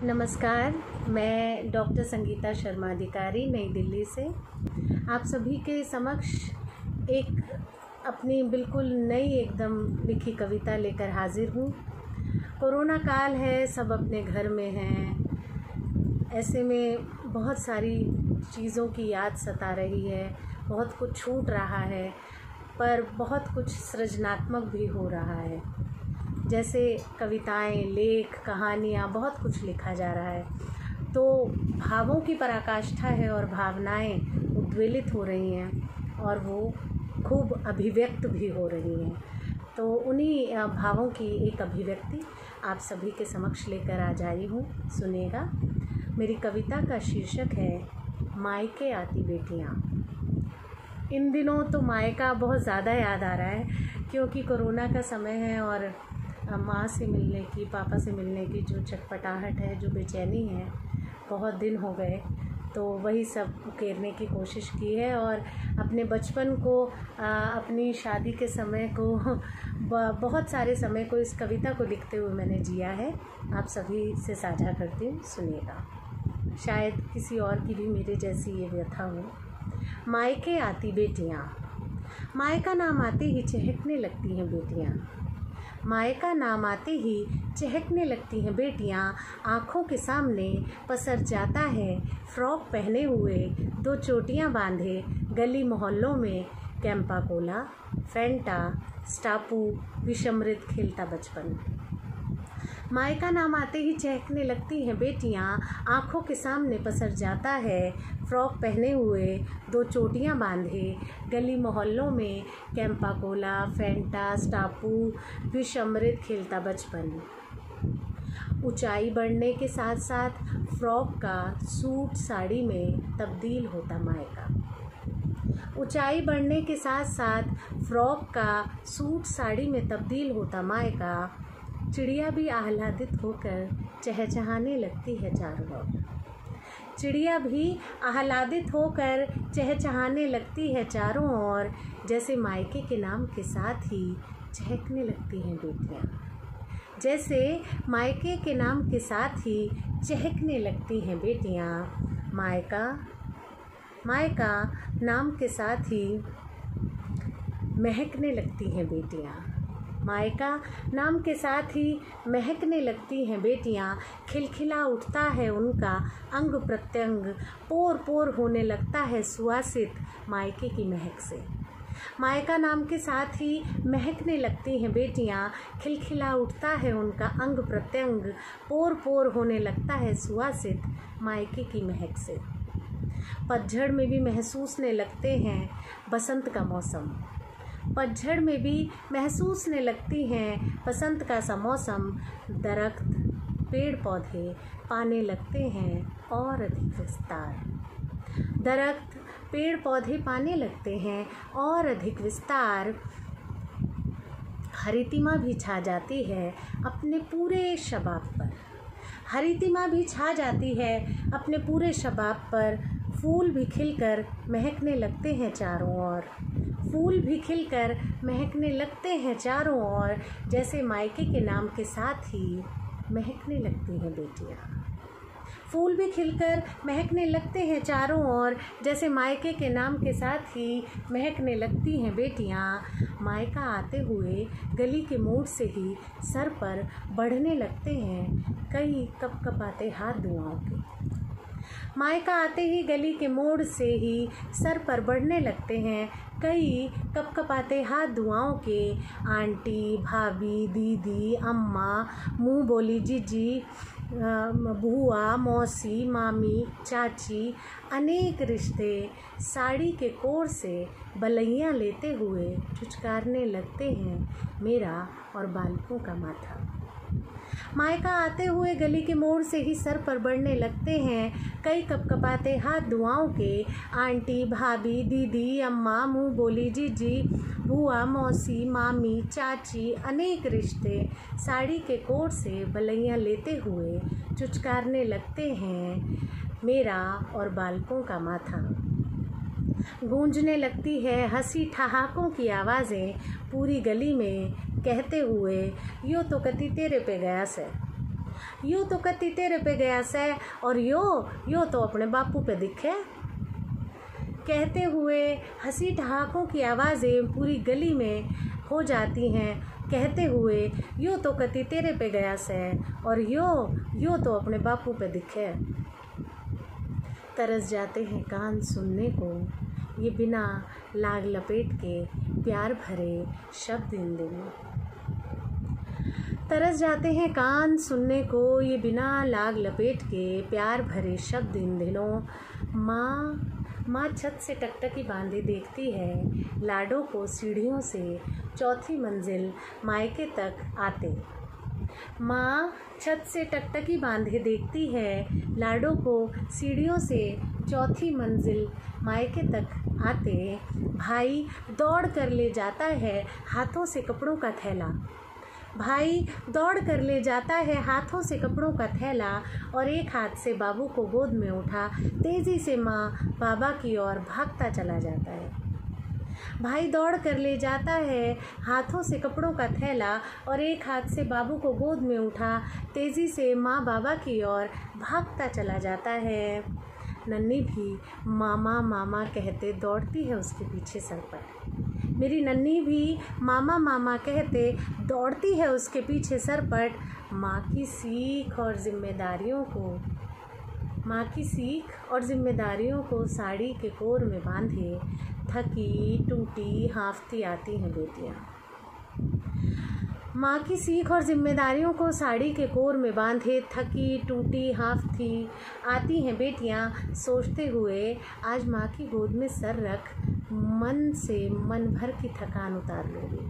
नमस्कार, मैं डॉक्टर संगीता शर्मा अधिकारी नई दिल्ली से आप सभी के समक्ष एक अपनी बिल्कुल नई एकदम लिखी कविता लेकर हाजिर हूँ। कोरोना काल है, सब अपने घर में हैं। ऐसे में बहुत सारी चीज़ों की याद सता रही है, बहुत कुछ छूट रहा है, पर बहुत कुछ सृजनात्मक भी हो रहा है। जैसे कविताएं, लेख, कहानियाँ, बहुत कुछ लिखा जा रहा है। तो भावों की पराकाष्ठा है और भावनाएं उद्वेलित हो रही हैं और वो खूब अभिव्यक्त भी हो रही हैं। तो उन्हीं भावों की एक अभिव्यक्ति आप सभी के समक्ष लेकर आ जाई हूँ। सुनिएगा। मेरी कविता का शीर्षक है मायके आती बेटियाँ। इन दिनों तो मायका बहुत ज़्यादा याद आ रहा है, क्योंकि कोरोना का समय है और माँ से मिलने की, पापा से मिलने की जो चटपटाहट है, जो बेचैनी है, बहुत दिन हो गए, तो वही सब उकेरने की कोशिश की है। और अपने बचपन को, अपनी शादी के समय को, बहुत सारे समय को इस कविता को लिखते हुए मैंने जिया है। आप सभी से साझा करती हूँ, सुनिएगा। शायद किसी और की भी मेरे जैसी ये व्यथा हो। मायके आती बेटियाँ, मायका नाम आते ही चहकने लगती हैं बेटियाँ। मायका नाम आते ही चहकने लगती हैं बेटियाँ। आँखों के सामने पसर जाता है फ्रॉक पहने हुए, दो चोटियाँ बांधे, गली मोहल्लों में कैंपा कोला, फैंटा, स्टापू, विषमृत खेलता बचपन। मायका नाम आते ही चहकने लगती हैं बेटियाँ। आँखों के सामने पसर जाता है फ्रॉक पहने हुए, दो चोटियाँ बांधे, गली मोहल्लों में कैंपा कोला, फैंटा, स्टापू, विषमृत खेलता बचपन। ऊंचाई बढ़ने के साथ साथ फ्रॉक का सूट साड़ी में तब्दील होता मायका। ऊंचाई बढ़ने के साथ साथ फ्रॉक का सूट साड़ी में तब्दील होता मायका। चिड़िया भी आह्लादित होकर चहचहाने लगती है चारों ओर। चिड़िया भी आह्लादित होकर चहचहाने लगती है चारों ओर। जैसे मायके के नाम के साथ ही चहकने लगती हैं बेटियाँ। जैसे मायके के नाम के साथ ही चहकने लगती हैं बेटियाँ। मायका नाम के साथ ही महकने लगती हैं बेटियाँ। मायका नाम के साथ ही महकने लगती हैं बेटियाँ। खिलखिला उठता है उनका अंग प्रत्यंग, पोर पोर होने लगता है सुवासित मायके की महक से। मायका नाम के साथ ही महकने लगती हैं बेटियाँ। खिलखिला उठता है उनका अंग प्रत्यंग, पोर पोर होने लगता है सुवासित मायके की महक से। पतझड़ में भी महसूसने लगते हैं बसंत का मौसम। पतझड़ में भी महसूसने लगती हैं बसंत का सा मौसम। दरख्त, पेड़ पौधे पाने लगते हैं और अधिक विस्तार। दरख्त, पेड़ पौधे पाने लगते हैं और अधिक विस्तार। हरितिमा भी छा जाती है अपने पूरे शबाब पर। हरितिमा भी छा जाती है अपने पूरे शबाब पर। फूल भी खिलकर महकने लगते हैं चारों ओर। फूल भी खिलकर महकने लगते हैं चारों ओर। जैसे मायके के नाम के साथ ही महकने लगती हैं बेटियाँ। फूल भी खिलकर महकने लगते हैं चारों ओर। जैसे मायके के नाम के साथ ही महकने लगती हैं बेटियाँ। मायका आते हुए गली के मोड़ से ही सर पर बढ़ने लगते हैं कई कपकपाते हाथ दुआओं के। मायका आते ही गली के मोड़ से ही सर पर बढ़ने लगते हैं कई कपकपाते हाथ दुआओं के। आंटी, भाभी, दीदी, अम्मा, मुँह बोली जीजी, बुआ, मौसी, मामी, चाची, अनेक रिश्ते साड़ी के कोर से बलैयाँ लेते हुए चुचकारने लगते हैं मेरा और बालकों का माथा। मायका आते हुए गली के मोड़ से ही सर पर बढ़ने लगते हैं कई कपकपाते हाथ दुआओं के। आंटी, भाभी, दीदी, अम्मा, मुँह बोली जीजी, बुआ, मौसी, मामी, चाची, अनेक रिश्ते साड़ी के कोर से बलैयाँ लेते हुए चुचकारने लगते हैं मेरा और बालकों का माथा। गूंजने लगती है हंसी ठहाकों की आवाज़ें पूरी गली में कहते हुए यो तो कति तेरे पे गया से। यो तो कति तेरे पे गया से और यो तो अपने बापू पे दिखे। कहते हुए हंसी ठहाकों की आवाज़ें पूरी गली में हो जाती हैं, कहते हुए यो तो कति तेरे पे गया से और यो तो अपने बापू पे दिखे। तरस जाते हैं कान सुनने को ये बिना लाग लपेट के प्यार भरे शब्द इन दिनों। तरस जाते हैं कान सुनने को ये बिना लाग लपेट के प्यार भरे शब्द इन दिनों। माँ छत से टकटकी बांधे देखती है लाडों को सीढ़ियों से चौथी मंजिल मायके तक आते। माँ छत से टकटकी बांधे देखती है लाडों को सीढ़ियों से चौथी मंजिल मायके तक आते। भाई दौड़ कर ले जाता है हाथों से कपड़ों का थैला। भाई दौड़ कर ले जाता है हाथों से कपड़ों का थैला और एक हाथ से बाबू को गोद में उठा तेज़ी से माँ बाबा की ओर भागता चला जाता है। भाई दौड़ कर ले जाता है हाथों से कपड़ों का थैला और एक हाथ से बाबू को गोद में उठा तेज़ी से माँ बाबा की ओर भागता चला जाता है। नन्ही भी मामा मामा कहते दौड़ती है उसके पीछे सर पर। मेरी नन्ही भी मामा मामा कहते दौड़ती है उसके पीछे सरपट। माँ की सीख और जिम्मेदारियों को साड़ी के कोर में बांधे थकी टूटी हाँफती आती हैं बेटियाँ। माँ की सीख और जिम्मेदारियों को साड़ी के कोर में बांधे थकी टूटी हाँफती आती हैं बेटियाँ। सोचते हुए आज माँ की गोद में सर रख मन से मन भर की थकान उतार लूँगी।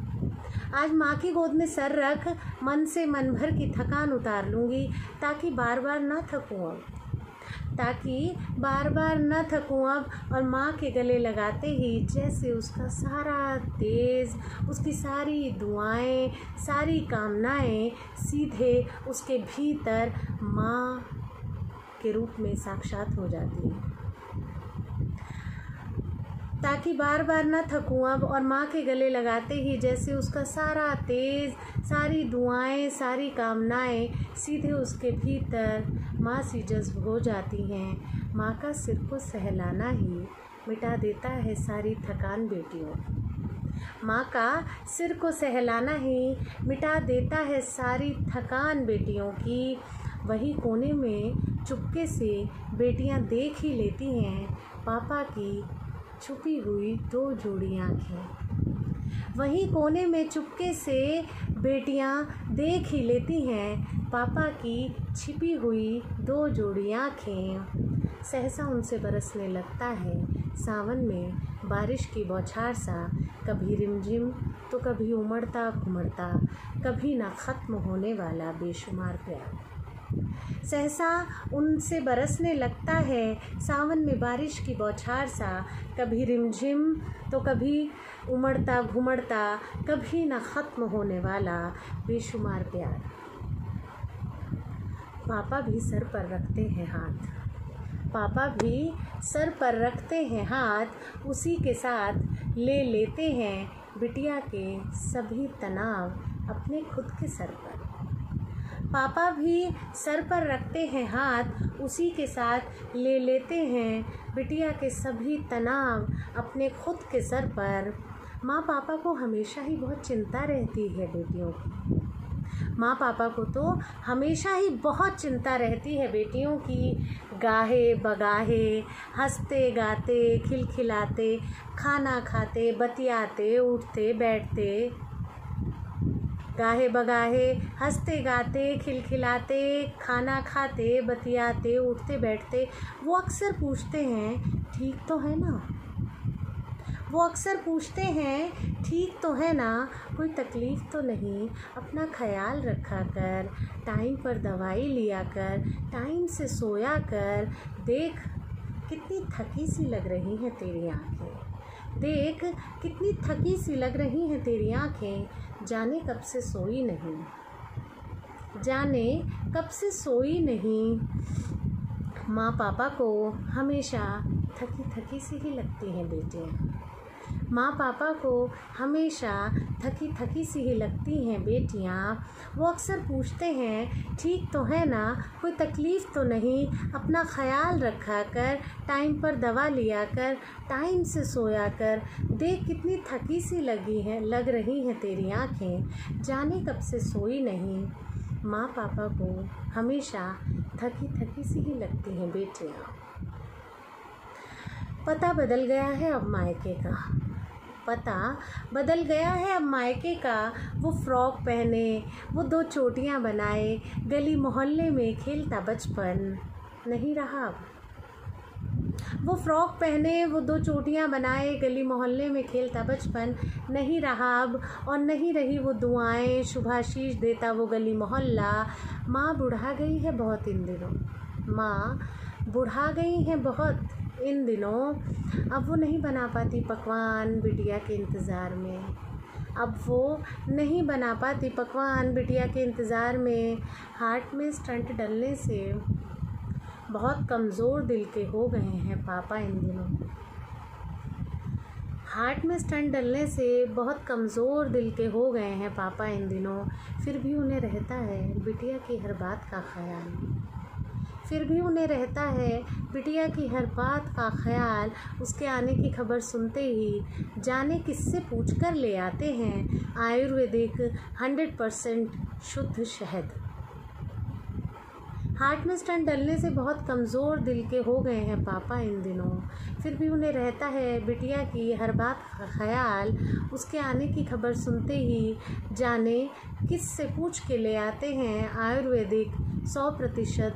आज माँ की गोद में सर रख मन से मन भर की थकान उतार लूँगी ताकि बार बार न थकूँ अब और माँ के गले लगाते ही जैसे उसका सारा तेज, उसकी सारी दुआएं, सारी कामनाएं सीधे उसके भीतर माँ के रूप में साक्षात हो जाती हैं। ताकि बार बार न थकूँ अब और माँ के गले लगाते ही जैसे उसका सारा तेज, सारी दुआएं, सारी कामनाएं सीधे उसके भीतर माँ सी जज्ब हो जाती हैं। माँ का सिर को सहलाना ही मिटा देता है सारी थकान बेटियों। माँ का सिर को सहलाना ही मिटा देता है सारी थकान बेटियों की। वही कोने में चुपके से बेटियाँ देख ही लेती हैं पापा की छुपी हुई दो जोड़ी आँखें। वहीं कोने में चुपके से बेटियां देख ही लेती हैं पापा की छिपी हुई दो जोड़ी आँखें। सहसा उनसे बरसने लगता है सावन में बारिश की बौछार सा, कभी रिमझिम तो कभी उमड़ता घुमड़ता, कभी ना ख़त्म होने वाला बेशुमार प्यार। सहसा उनसे बरसने लगता है सावन में बारिश की बौछार सा, कभी रिमझिम तो कभी उमड़ता घुमड़ता, कभी ना ख़त्म होने वाला बेशुमार प्यार। पापा भी सर पर रखते हैं हाथ, पापा भी सर पर रखते हैं हाथ, उसी के साथ ले लेते हैं बिटिया के सभी तनाव अपने खुद के सर पर। पापा भी सर पर रखते हैं हाथ, उसी के साथ ले लेते हैं बिटिया के सभी तनाव अपने खुद के सर पर। माँ पापा को हमेशा ही बहुत चिंता रहती है बेटियों की। माँ पापा को तो हमेशा ही बहुत चिंता रहती है बेटियों की। गाहे बगाहे, हंसते गाते खिलखिलाते, खाना खाते बतियाते उठते बैठते। गाहे बगाहे, हंसते गाते खिलखिलाते, खाना खाते बतियाते उठते बैठते। वो अक्सर पूछते हैं ठीक तो है ना, वो अक्सर पूछते हैं ठीक तो है ना, कोई तकलीफ़ तो नहीं, अपना ख्याल रखा कर, टाइम पर दवाई लिया कर, टाइम से सोया कर। देख कितनी थकी सी लग रही हैं तेरी आँखें, देख कितनी थकी सी लग रही हैं तेरी आँखें। जाने कब से सोई नहीं, जाने कब से सोई नहीं। माँ पापा को हमेशा थकी थकी सी ही लगती हैं बेटियाँ। माँ पापा को हमेशा थकी थकी सी ही लगती हैं बेटियाँ। वो अक्सर पूछते हैं ठीक तो है ना, कोई तकलीफ़ तो नहीं, अपना ख्याल रखा कर, टाइम पर दवा लिया कर, टाइम से सोया कर, देख कितनी थकी सी लग रही हैं तेरी आँखें, जाने कब से सोई नहीं। माँ पापा को हमेशा थकी थकी सी ही लगती हैं बेटियाँ। पता बदल गया है अब मायके का, पता बदल गया है अब मायके का। वो फ्रॉक पहने, वो 2 चोटियाँ बनाए, गली मोहल्ले में खेलता बचपन नहीं रहा अब। वो फ्रॉक पहने, वो 2 चोटियाँ बनाए, गली मोहल्ले में खेलता बचपन नहीं रहा अब। और नहीं रही वो दुआएं, शुभाशीष देता वो गली मोहल्ला। माँ बुढ़ा गई है बहुत इन दिनों, माँ बुढ़ा गई हैं बहुत इन दिनों। अब वो नहीं बना पाती पकवान बिटिया के इंतज़ार में, अब वो नहीं बना पाती पकवान बिटिया के इंतज़ार में। हार्ट में स्टंट डलने से बहुत कमज़ोर दिल के हो गए हैं पापा इन दिनों। हार्ट में स्टंट डलने से बहुत कमज़ोर दिल के हो गए हैं पापा इन दिनों। फिर भी उन्हें रहता है बिटिया की हर बात का ख्याल, फिर भी उन्हें रहता है बिटिया की हर बात का ख्याल। उसके आने की खबर सुनते ही जाने किससे पूछ कर ले आते हैं आयुर्वेदिक 100% शुद्ध शहद। हार्ट में स्टंट डलने से बहुत कमज़ोर दिल के हो गए हैं पापा इन दिनों। फिर भी उन्हें रहता है बिटिया की हर बात का ख्याल। उसके आने की खबर सुनते ही जाने किस से पूछ के ले आते हैं आयुर्वेदिक 100%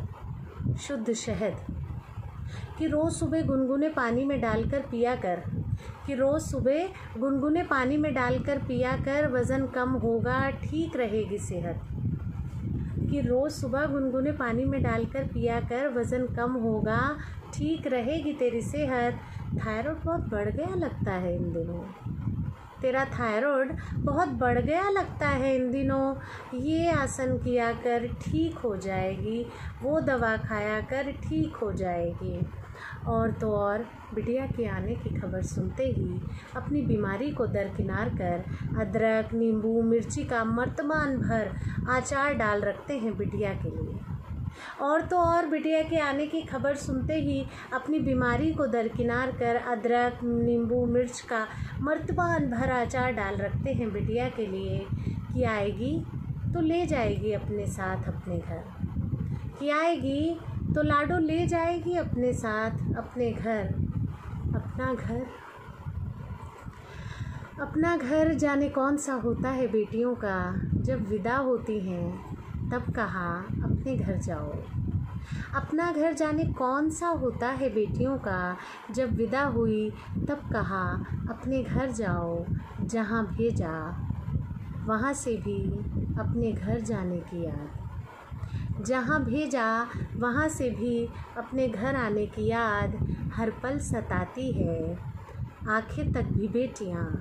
शुद्ध शहद। कि रोज़ सुबह गुनगुने पानी में डालकर पिया कर, कि रोज़ सुबह गुनगुने पानी में डालकर पिया कर, वज़न कम होगा ठीक रहेगी सेहत। कि रोज़ सुबह गुनगुने पानी में डालकर पिया कर, वज़न कम होगा ठीक रहेगी तेरी सेहत। थायराइड बहुत बढ़ गया लगता है इन दिनों, तेरा थायराइड बहुत बढ़ गया लगता है इन दिनों। ये आसन किया कर ठीक हो जाएगी, वो दवा खाया कर ठीक हो जाएगी। और तो और बिटिया के आने की खबर सुनते ही अपनी बीमारी को दरकिनार कर अदरक, नींबू, मिर्ची का मर्तबान भर अचार डाल रखते हैं बिटिया के लिए। और तो और बिटिया के आने की खबर सुनते ही अपनी बीमारी को दरकिनार कर अदरक, नींबू, मिर्च का मर्तबान भर अचार डाल रखते हैं बिटिया के लिए। कि आएगी तो ले जाएगी अपने साथ अपने घर, कि आएगी तो लाडो ले जाएगी अपने साथ अपने घर। अपना घर जाने कौन सा होता है बेटियों का, जब विदा होती हैं तब कहा अपने घर जाओ। अपना घर जाने कौन सा होता है बेटियों का, जब विदा हुई तब कहा अपने घर जाओ। जहाँ भेजा वहाँ से भी अपने घर जाने की याद, जहाँ भेजा वहाँ से भी अपने घर आने की याद हर पल सताती है। आखिर तक भी बेटियाँ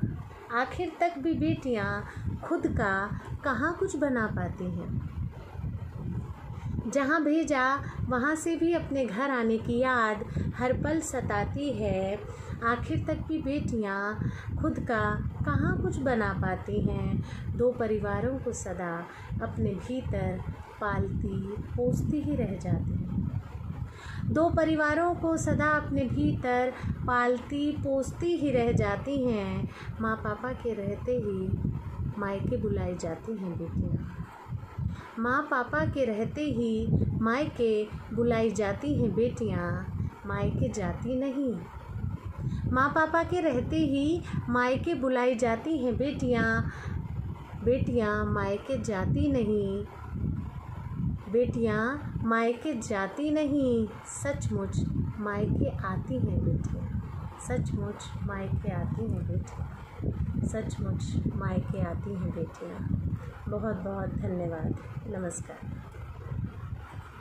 खुद का कहाँ कुछ बना पाती हैं। जहाँ भेजा वहाँ से भी अपने घर आने की याद हर पल सताती है। आखिर तक भी बेटियाँ खुद का कहाँ कुछ बना पाती हैं। 2 परिवारों को सदा अपने भीतर पालती पोसती ही रह जाती हैं। 2 परिवारों को सदा अपने भीतर पालती पोसती ही रह जाती हैं। माँ पापा के रहते ही मायके बुलाई जाती हैं बेटियाँ। माँ पापा के रहते ही मायके बुलाई जाती हैं बेटियाँ, मायके जाती नहीं। माँ पापा के रहते ही मायके बुलाई जाती हैं बेटियाँ, बेटियाँ मायके जाती नहीं, बेटियाँ मायके जाती नहीं। सचमुच मायके आती हैं बेटियाँ, सचमुच मायके आती हैं बेटियाँ, सचमुच मायके आती हैं बेटियाँ। बहुत बहुत धन्यवाद। नमस्कार।